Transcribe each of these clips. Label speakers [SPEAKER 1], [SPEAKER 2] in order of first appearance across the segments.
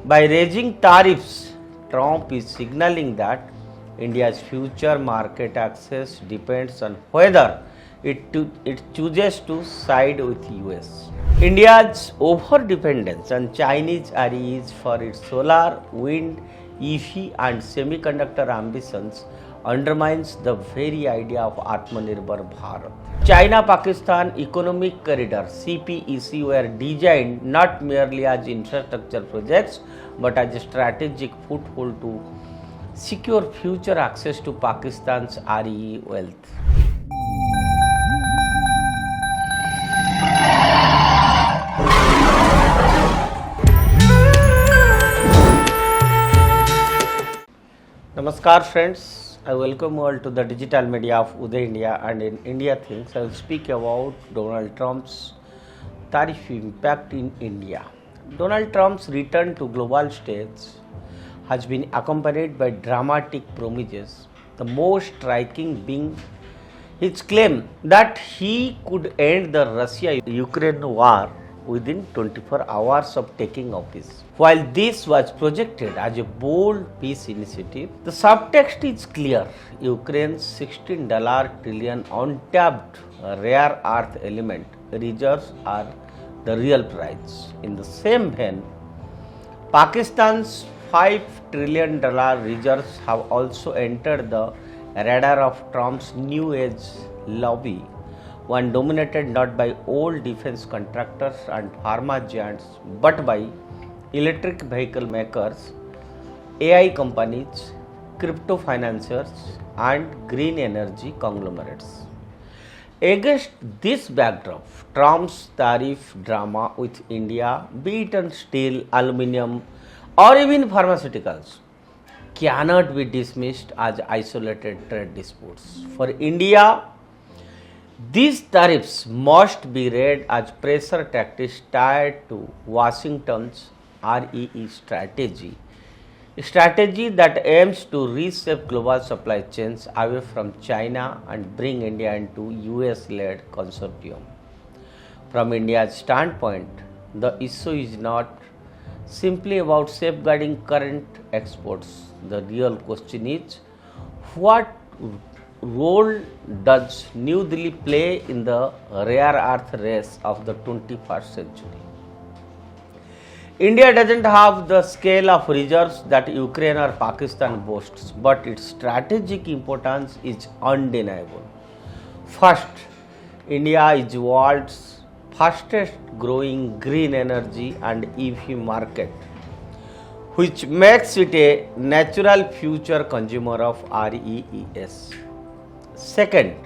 [SPEAKER 1] By raising tariffs, Trump is signaling that India's future market access depends on whether it chooses to side with US. India's over-dependence on Chinese REEs for its solar, wind, EV and semiconductor ambitions undermines the very idea of Atmanirbhar Bharat. China-Pakistan Economic Corridor CPEC were designed not merely as infrastructure projects but as a strategic foothold to secure future access to Pakistan's RE wealth. Namaskar friends, I welcome you all to the digital media of Uday India, and in India Things I will speak about Donald Trump's tariff impact in India. Donald Trump's return to global stage has been accompanied by dramatic promises, the most striking being his claim that he could end the Russia-Ukraine war within 24 hours of taking office. While this was projected as a bold peace initiative, the subtext is clear. Ukraine's $16 trillion untapped rare earth element reserves are the real prize. In the same vein, Pakistan's $5 trillion reserves have also entered the radar of Trump's new age lobby, one dominated not by old defense contractors and pharma giants but by electric vehicle makers, AI companies, crypto financiers and green energy conglomerates. Against this backdrop, Trump's tariff drama with India, be it on steel, aluminium or even pharmaceuticals, cannot be dismissed as isolated trade disputes. For India, these tariffs must be read as pressure tactics tied to Washington's REE strategy, a strategy that aims to reshape global supply chains away from China and bring India into US-led consortium. From India's standpoint, the issue is not simply about safeguarding current exports. The real question is, what role does New Delhi play in the rare earth race of the 21st century? India doesn't have the scale of reserves that Ukraine or Pakistan boasts, but its strategic importance is undeniable. First, India is the world's fastest growing green energy and EV market, which makes it a natural future consumer of REEs. Second,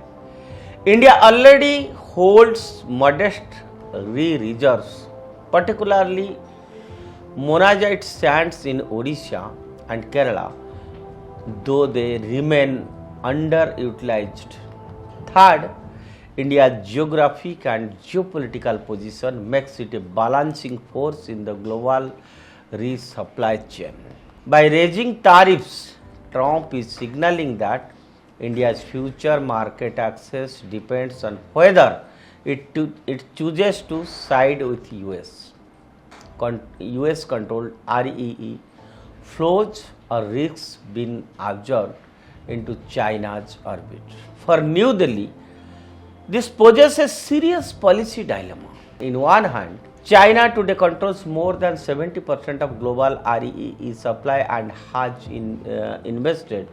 [SPEAKER 1] India already holds modest reserves, particularly monazite sands in Odisha and Kerala, though they remain underutilized. Third, India's geographic and geopolitical position makes it a balancing force in the global resupply chain. By raising tariffs, Trump is signaling that India's future market access depends on whether it chooses to side with US. US controlled REE flows or risks being absorbed into China's orbit. For New Delhi, this poses a serious policy dilemma. In one hand, China today controls more than 70% of global REE supply and has invested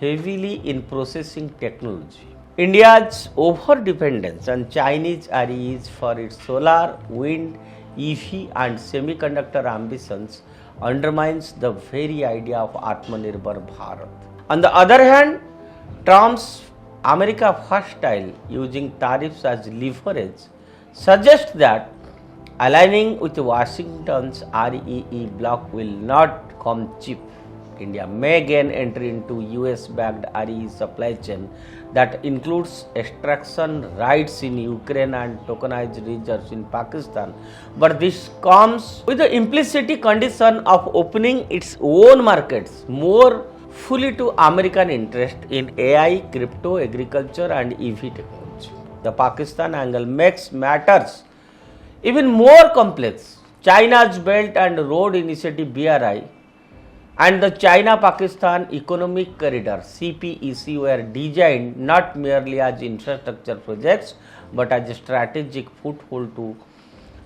[SPEAKER 1] heavily in processing technology. India's over-dependence on Chinese REEs for its solar, wind, EV and semiconductor ambitions undermines the very idea of Atmanirbhar Bharat. On the other hand, Trump's America First style, using tariffs as leverage, suggests that aligning with Washington's REE bloc will not come cheap. India may gain entry into US-backed RE supply chain that includes extraction rights in Ukraine and tokenized reserves in Pakistan, but this comes with the implicit condition of opening its own markets more fully to American interest in AI, crypto, agriculture and EV technology. The Pakistan angle makes matters even more complex. China's Belt and Road Initiative BRI and the China-Pakistan Economic Corridor CPEC were designed not merely as infrastructure projects but as a strategic foothold to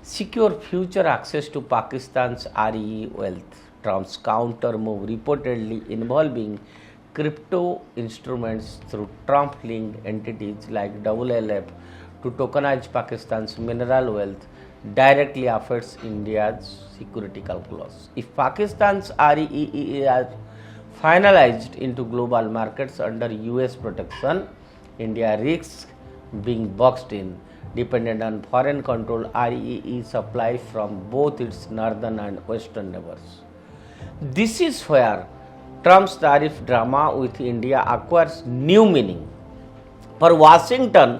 [SPEAKER 1] secure future access to Pakistan's REE wealth. Trump's counter move, reportedly involving crypto instruments through Trump-linked entities like WLF to tokenize Pakistan's mineral wealth, directly affects India's security calculus. If Pakistan's REE is finalized into global markets under US protection, India risks being boxed in, dependent on foreign controlled REE supply from both its northern and western neighbors. This is where Trump's tariff drama with India acquires new meaning. For Washington,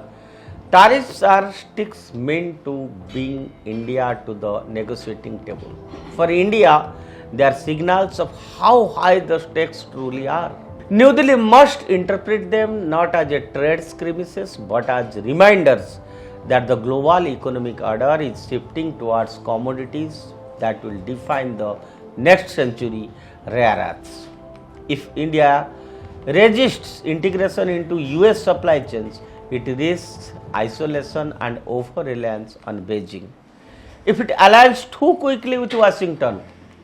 [SPEAKER 1] tariffs are sticks meant to bring India to the negotiating table. For India, they are signals of how high the stakes truly are. New Delhi must interpret them not as a trade skirmishes but as reminders that the global economic order is shifting towards commodities that will define the next century, rare earths. If India resists integration into US supply chains, it risks isolation and over-reliance on Beijing. If it aligns too quickly with Washington,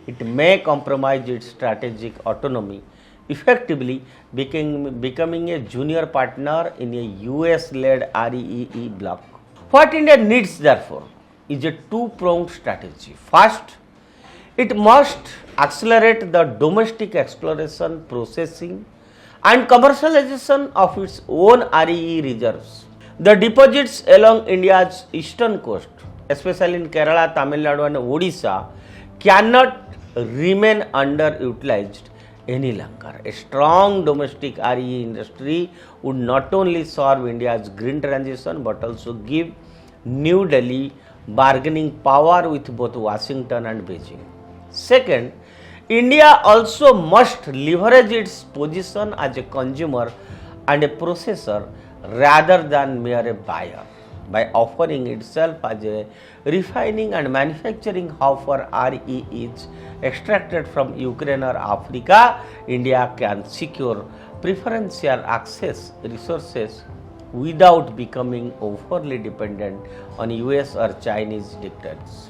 [SPEAKER 1] it may compromise its strategic autonomy, effectively becoming a junior partner in a US-led REE bloc. What India needs, therefore, is a two-pronged strategy. First, it must accelerate the domestic exploration, processing, and commercialization of its own REE reserves. The deposits along India's eastern coast, especially in Kerala, Tamil Nadu, and Odisha, cannot remain underutilized any longer. A strong domestic REE industry would not only serve India's green transition but also give New Delhi bargaining power with both Washington and Beijing. Second, India also must leverage its position as a consumer and a processor rather than mere a buyer. By offering itself as a refining and manufacturing hub for REEs extracted from Ukraine or Africa, India can secure preferential access resources without becoming overly dependent on US or Chinese dictates.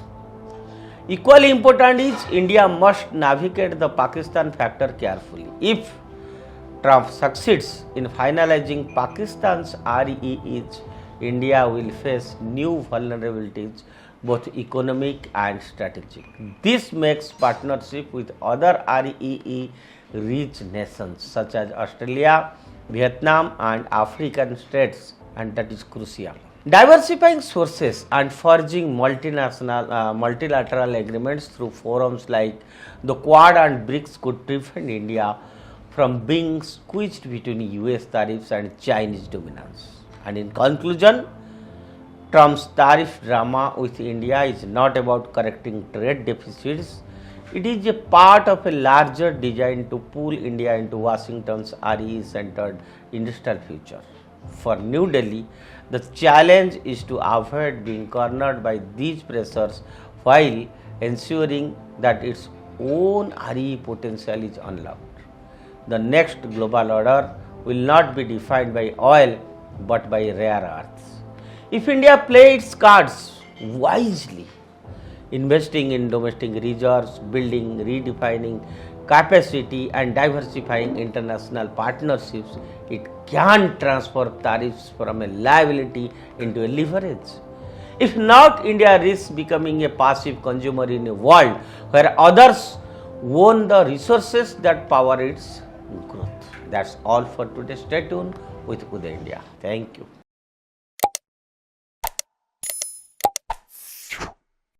[SPEAKER 1] Equally important is India must navigate the Pakistan factor carefully. If Trump succeeds in finalizing Pakistan's REEs, India will face new vulnerabilities, both economic and strategic. This makes partnership with other REE rich nations such as Australia, Vietnam, and African states, and that is crucial. Diversifying sources and forging multilateral agreements through forums like the Quad and BRICS could prevent India from being squeezed between US tariffs and Chinese dominance. And in conclusion, Trump's tariff drama with India is not about correcting trade deficits. It is a part of a larger design to pull India into Washington's REE-centered industrial future. For New Delhi, the challenge is to avoid being cornered by these pressures while ensuring that its own REE potential is unlocked. The next global order will not be defined by oil but by rare earths. If India plays its cards wisely, investing in domestic reserves, building, redefining capacity, and diversifying international partnerships, it can transfer tariffs from a liability into a leverage. If not, India risks becoming a passive consumer in a world where others own the resources that power its growth. That's all for today. Stay tuned with Uday India. Thank you.